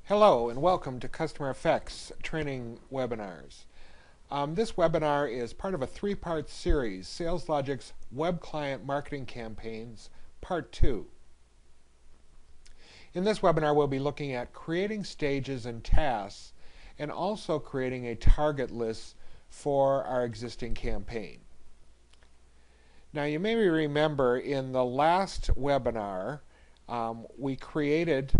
Hello and welcome to Customer Effects Training Webinars. This webinar is part of a three-part series, SalesLogix Web Client Marketing Campaigns, Part 2. In this webinar, we'll be looking at creating stages and tasks and also creating a target list for our existing campaign. Now, you may remember in the last webinar, we created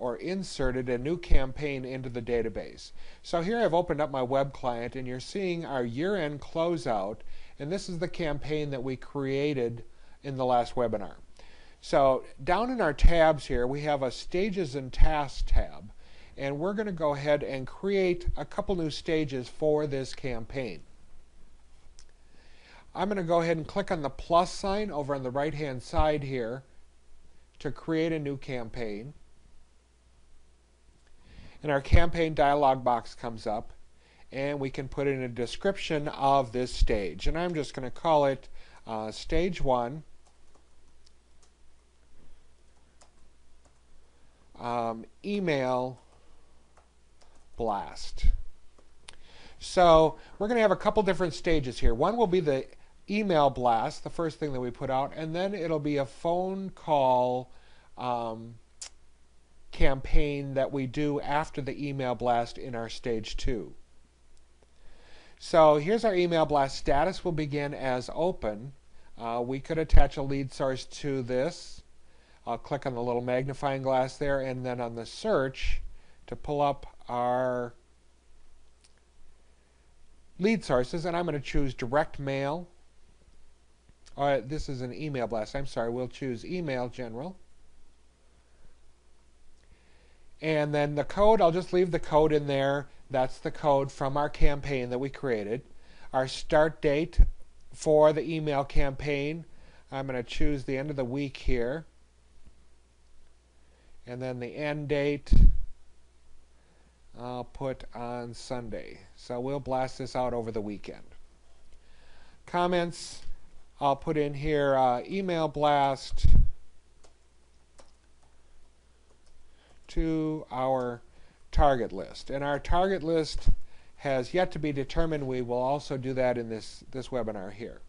or inserted a new campaign into the database. So here I've opened up my web client and you're seeing our year-end closeout, and this is the campaign that we created in the last webinar. So down in our tabs here we have a Stages and Tasks tab, and we're going to go ahead and create a couple new stages for this campaign. I'm going to go ahead and click on the plus sign over on the right hand side here to create a new campaign. And our campaign dialog box comes up, and we can put in a description of this stage. And I'm just going to call it Stage 1, Email Blast. So we're going to have a couple different stages here. One will be the email blast, the first thing that we put out, and then it'll be a phone call campaign that we do after the email blast in our stage 2. So here's our email blast status. Will begin as open. We could attach a lead source to this. I'll click on the little magnifying glass there, and then on the search to pull up our lead sources, and I'm going to choose direct mail. This is an email blast. I'm sorry, we'll choose email general. And then the code, I'll just leave the code in there. That's the code from our campaign that we created. Our start date for the email campaign, I'm going to choose the end of the week here. And then the end date, I'll put on Sunday. So we'll blast this out over the weekend. Comments, I'll put in here email blast to our target list. And our target list has yet to be determined. We will also do that in this webinar here.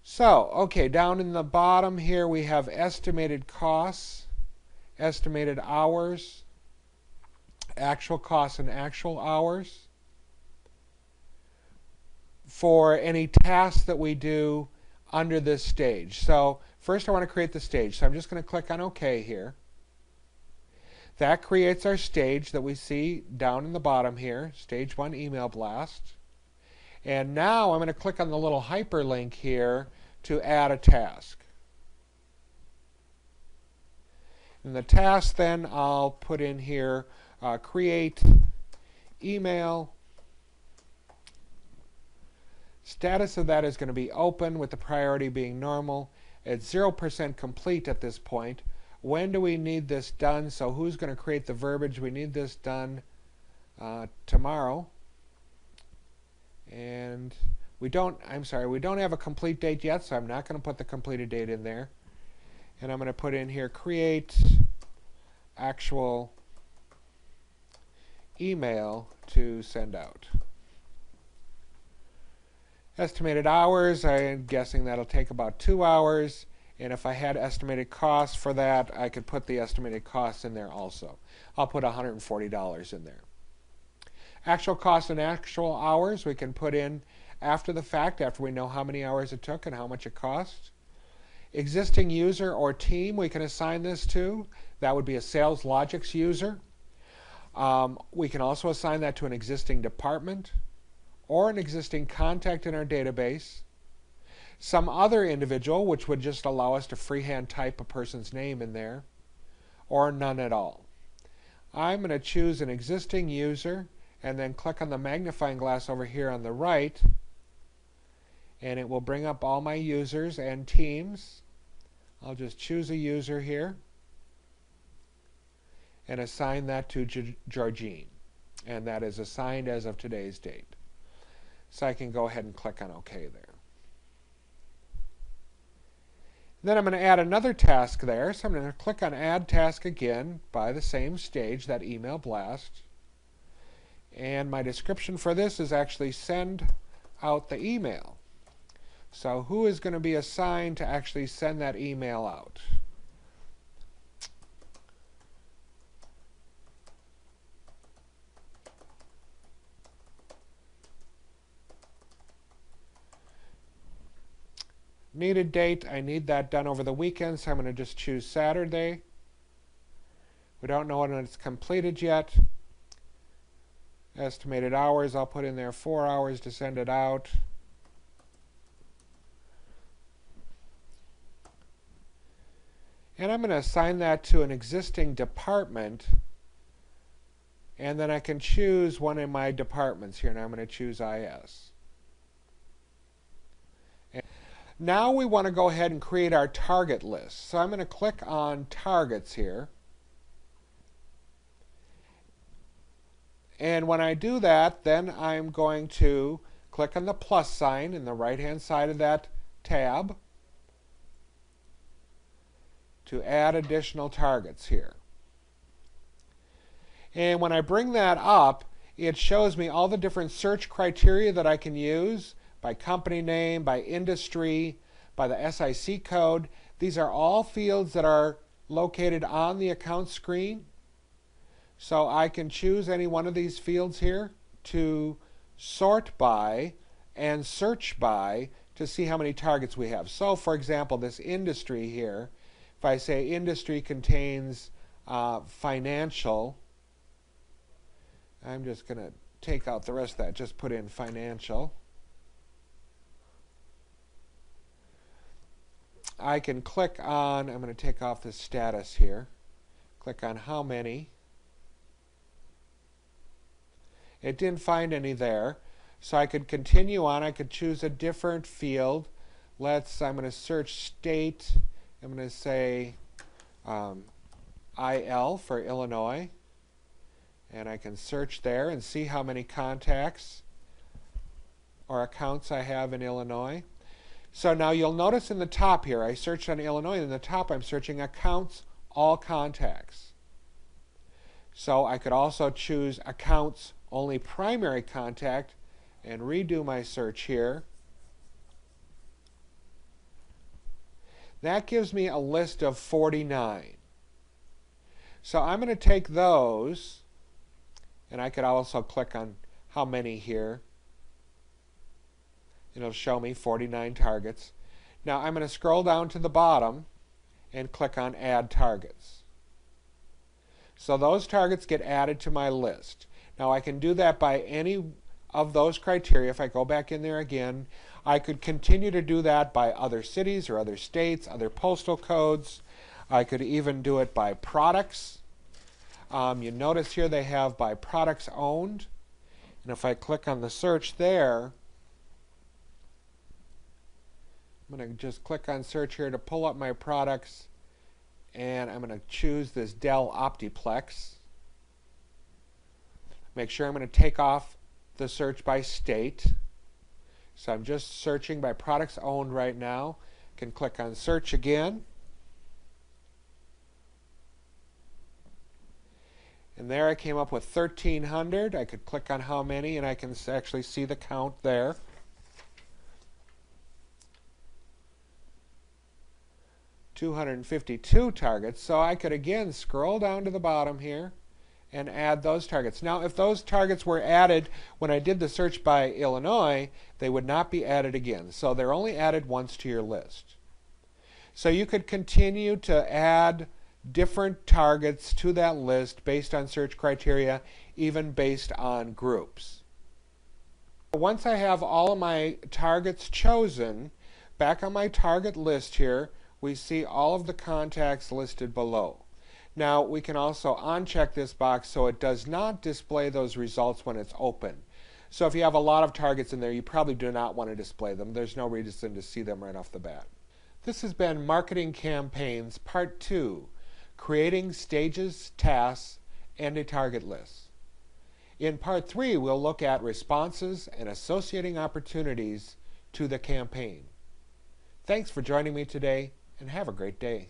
So, okay, down in the bottom here we have estimated costs, estimated hours, actual costs and actual hours for any tasks that we do under this stage. So first I want to create the stage. So I'm just going to click on OK here. That creates our stage that we see down in the bottom here, Stage 1 Email Blast. And now I'm going to click on the little hyperlink here to add a task. In the task then I'll put in here create email. Status of that is going to be open with the priority being normal. It's 0% complete at this point. When do we need this done? So who's going to create the verbiage? We need this done tomorrow. And we don't have a complete date yet, so I'm not going to put the completed date in there. And I'm going to put in here create actual email to send out. Estimated hours, I'm guessing that'll take about 2 hours. And if I had estimated costs for that, I could put the estimated costs in there also. I'll put $140 in there. Actual costs and actual hours we can put in after the fact, after we know how many hours it took and how much it cost. Existing user or team we can assign this to. That would be a SalesLogix user. We can also assign that to an existing department or an existing contact in our database. Some other individual, which would just allow us to freehand type a person's name in there, or none at all. I'm going to choose an existing user and then click on the magnifying glass over here on the right, and it will bring up all my users and teams. I'll just choose a user here and assign that to Georgine, and that is assigned as of today's date. So I can go ahead and click on OK there. Then I'm going to add another task there, so I'm going to click on Add Task again by the same stage, that email blast. And my description for this is actually send out the email. So who is going to be assigned to actually send that email out? Needed date, I need that done over the weekend, so I'm going to just choose Saturday. We don't know when it's completed yet. Estimated hours, I'll put in there 4 hours to send it out. And I'm going to assign that to an existing department. And then I can choose one of my departments here. And I'm going to choose IS. And now we want to go ahead and create our target list. So I'm going to click on Targets here. And when I do that, then I'm going to click on the plus sign in the right-hand side of that tab to add additional targets here. And when I bring that up, it shows me all the different search criteria that I can use by company name, by industry, by the SIC code. These are all fields that are located on the account screen. So I can choose any one of these fields here to sort by and search by to see how many targets we have. So for example, this industry here, if I say industry contains financial, I'm just going to take out the rest of that, just put in financial. I can click on, I'm going to take off the status here, click on how many. It didn't find any there, so I could continue on. I could choose a different field. I'm going to search state. I'm going to say IL for Illinois, and I can search there and see how many contacts or accounts I have in Illinois. So now you'll notice in the top here, I searched on Illinois, and in the top I'm searching accounts, all contacts. So I could also choose accounts, only primary contact, and redo my search here. That gives me a list of 49. So I'm going to take those, and I could also click on how many here. It'll show me 49 targets. Now I'm going to scroll down to the bottom and click on Add Targets. So those targets get added to my list. Now I can do that by any of those criteria. If I go back in there again, I could continue to do that by other cities or other states, other postal codes. I could even do it by products. You notice here they have by products owned. And if I click on the search there, I'm going to just click on search here to pull up my products. And I'm going to choose this Dell Optiplex. Make sure I'm going to take off the search by state. So I'm just searching by products owned right now. Can click on search again. And there I came up with 1,300. I could click on how many, and I can actually see the count there. $252 targets. So I could again scroll down to the bottom here and add those targets. Now if those targets were added when I did the search by Illinois, they would not be added again. So they're only added once to your list. So you could continue to add different targets to that list based on search criteria, even based on groups. Once I have all of my targets chosen, back on my target list here, we see all of the contacts listed below. Now we can also uncheck this box so it does not display those results when it's open. So if you have a lot of targets in there, you probably do not want to display them. There's no reason to see them right off the bat. This has been Marketing Campaigns Part 2, Creating Stages, Tasks, and a Target List. In Part 3, we'll look at responses and associating opportunities to the campaign. Thanks for joining me today, and have a great day.